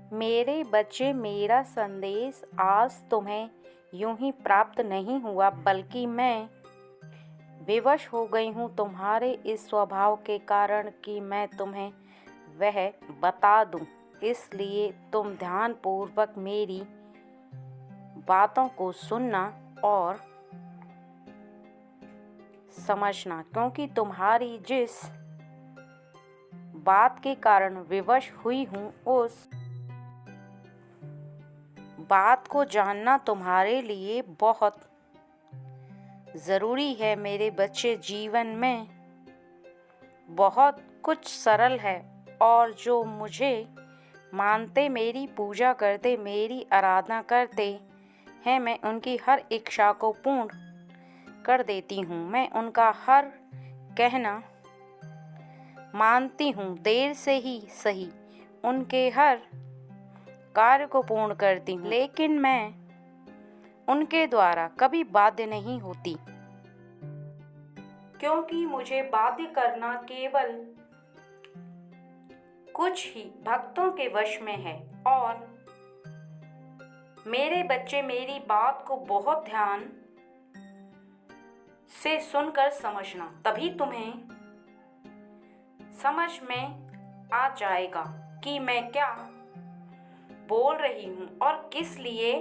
मेरे बच्चे, मेरा संदेश आज तुम्हें यूं ही प्राप्त नहीं हुआ, बल्कि मैं विवश हो गई हूँ तुम्हारे इस स्वभाव के कारण कि मैं तुम्हें वह बता दूँ। इसलिए तुम ध्यानपूर्वक मेरी बातों को सुनना और समझना, क्योंकि तुम्हारी जिस बात के कारण विवश हुई हूँ उस बात को जानना तुम्हारे लिए बहुत ज़रूरी है। मेरे बच्चे, जीवन में बहुत कुछ सरल है और जो मुझे मानते, मेरी पूजा करते, मेरी आराधना करते हैं, मैं उनकी हर इच्छा को पूर्ण कर देती हूँ। मैं उनका हर कहना मानती हूँ, देर से ही सही उनके हर कार्य को पूर्ण करती हूँ, लेकिन मैं उनके द्वारा कभी बाध्य नहीं होती, क्योंकि मुझे बाध्य करना केवल कुछ ही भक्तों के वश में है। और मेरे बच्चे, मेरी बात को बहुत ध्यान से सुनकर समझना, तभी तुम्हें समझ में आ जाएगा कि मैं क्या बोल रही हूँ और किस लिए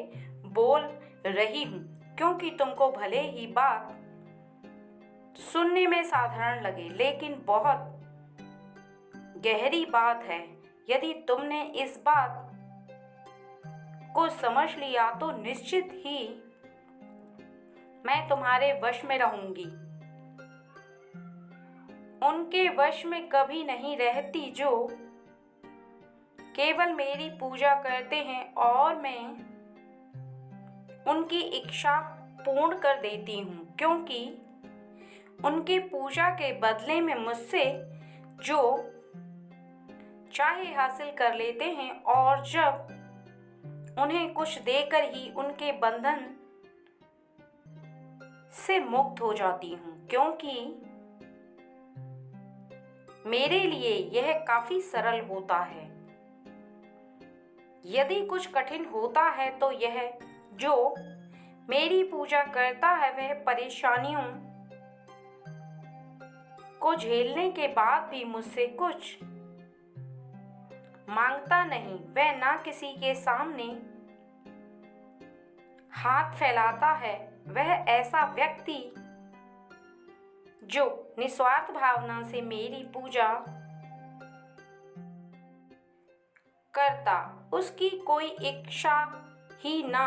बोल रही हूँ। क्योंकि तुमको भले ही बात सुनने में साधारण लगे, लेकिन बहुत गहरी बात है। यदि तुमने इस बात को समझ लिया तो निश्चित ही मैं तुम्हारे वश में रहूंगी। उनके वश में कभी नहीं रहती जो केवल मेरी पूजा करते हैं, और मैं उनकी इच्छा पूर्ण कर देती हूँ, क्योंकि उनके पूजा के बदले में मुझसे जो चाहे हासिल कर लेते हैं, और जब उन्हें कुछ देकर ही उनके बंधन से मुक्त हो जाती हूँ, क्योंकि मेरे लिए यह काफी सरल होता है। यदि कुछ कठिन होता है तो यह जो मेरी पूजा करता है वह परेशानियों को झेलने के बाद भी मुझसे कुछ मांगता नहीं। वह ना किसी के सामने हाथ फैलाता है। वह ऐसा व्यक्ति जो निस्वार्थ भावना से मेरी पूजा करता, उसकी कोई इच्छा ही ना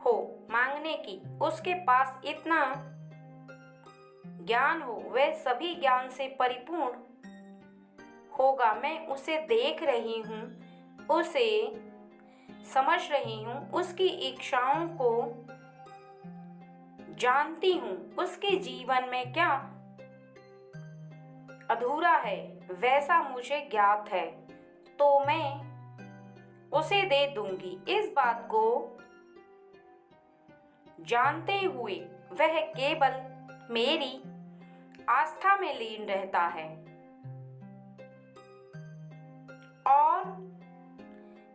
हो मांगने की, उसके पास इतना ज्ञान हो, वह सभी ज्ञान से परिपूर्ण होगा। मैं उसे देख रही हूँ, उसे समझ रही हूँ, उसकी इच्छाओं को जानती हूँ। उसके जीवन में क्या अधूरा है वैसा मुझे ज्ञात है, तो मैं उसे दे दूंगी। इस बात को जानते हुए वह केवल मेरी आस्था में लीन रहता है, और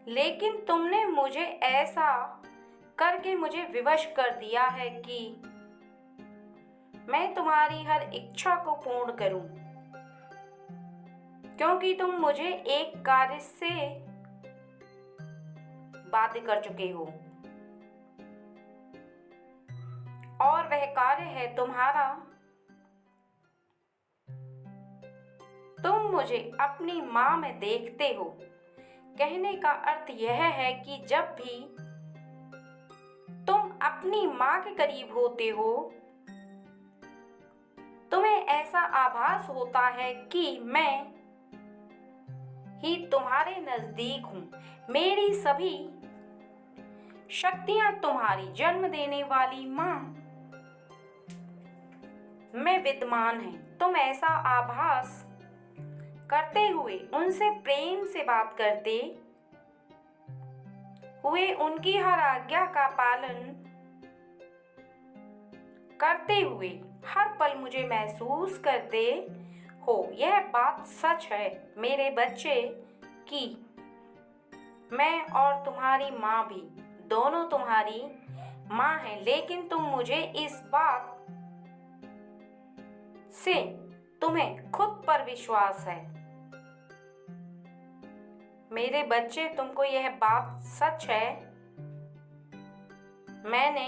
लेकिन तुमने मुझे ऐसा करके मुझे विवश कर दिया है कि मैं तुम्हारी हर इच्छा को पूर्ण करूं, क्योंकि तुम मुझे एक कार्य से बाध्य कर चुके हो, और वह कार्य है तुम्हारा। तुम मुझे अपनी माँ में देखते हो। कहने का अर्थ यह है कि जब भी तुम अपनी माँ के करीब होते हो, तुम्हें ऐसा आभास होता है कि मैं ही तुम्हारे नजदीक हूँ। मेरी सभी शक्तियाँ तुम्हारी जन्म देने वाली माँ में विद्यमान है। तुम ऐसा आभास करते हुए, उनसे प्रेम से बात करते हुए, उनकी हर आज्ञा का पालन करते हुए हर पल मुझे महसूस करते हो। यह बात सच है मेरे बच्चे कि मैं और तुम्हारी माँ भी दोनों तुम्हारी माँ हैं, लेकिन मुझे इस बात से तुम्हें खुद पर विश्वास है। मेरे बच्चे, तुमको यह बात सच है, मैंने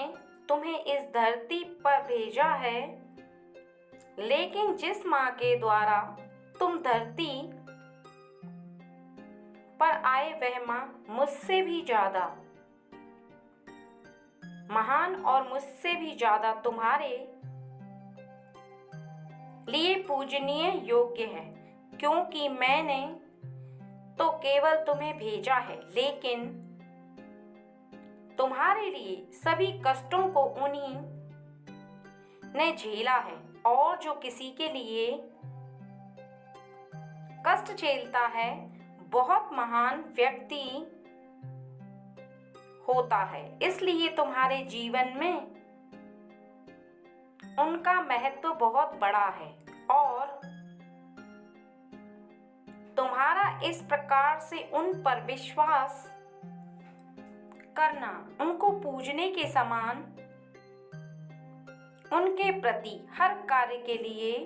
तुम्हें इस धरती पर भेजा है, लेकिन जिस माँ के द्वारा तुम धरती पर आए वह माँ मुझसे भी ज्यादा महान और मुझसे भी ज्यादा तुम्हारे लिए पूजनीय योग्य है, क्योंकि मैंने तो केवल तुम्हें भेजा है, लेकिन तुम्हारे लिए सभी कष्टों को उन्हीं ने झेला है, और जो किसी के लिए कष्ट झेलता है बहुत महान व्यक्ति होता है। इसलिए तुम्हारे जीवन में उनका महत्व बहुत बड़ा है, और तुम्हारा इस प्रकार से उन पर विश्वास करना उनको पूजने के समान, उनके प्रति हर कार्य के लिए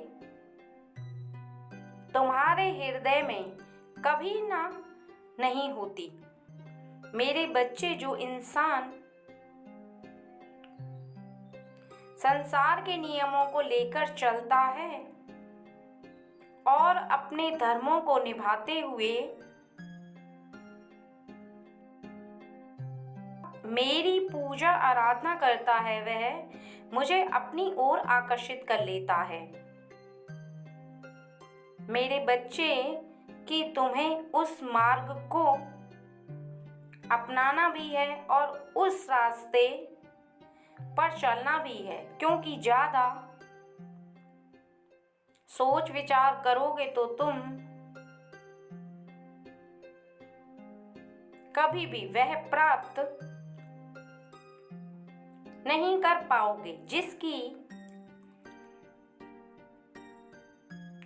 तुम्हारे हृदय में कभी नहीं होती। मेरे बच्चे, जो इंसान संसार के नियमों को लेकर चलता है और अपने धर्मों को निभाते हुए मेरी पूजा आराधना करता है, वह मुझे अपनी ओर आकर्षित कर लेता है। मेरे बच्चे, कि तुम्हें उस मार्ग को अपनाना भी है और उस रास्ते पर चलना भी है, क्योंकि ज्यादा सोच विचार करोगे तो तुम कभी भी वह प्राप्त नहीं कर पाओगे जिसकी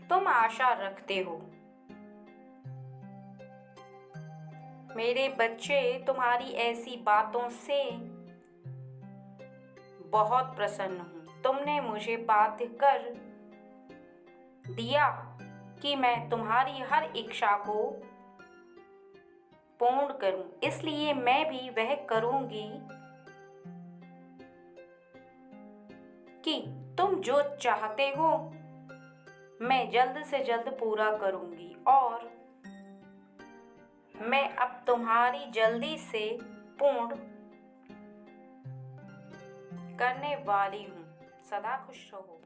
तुम आशा रखते हो। मेरे बच्चे, तुम्हारी ऐसी बातों से बहुत प्रसन्न हूँ। तुमने मुझे बाध्य कर दिया कि मैं तुम्हारी हर इच्छा को पूर्ण करूं, इसलिए मैं भी वह करूंगी कि तुम जो चाहते हो मैं जल्द से जल्द पूरा करूंगी, और मैं अब तुम्हारी जल्दी से पूर्ण करने वाली हूँ। सदा खुश रहो।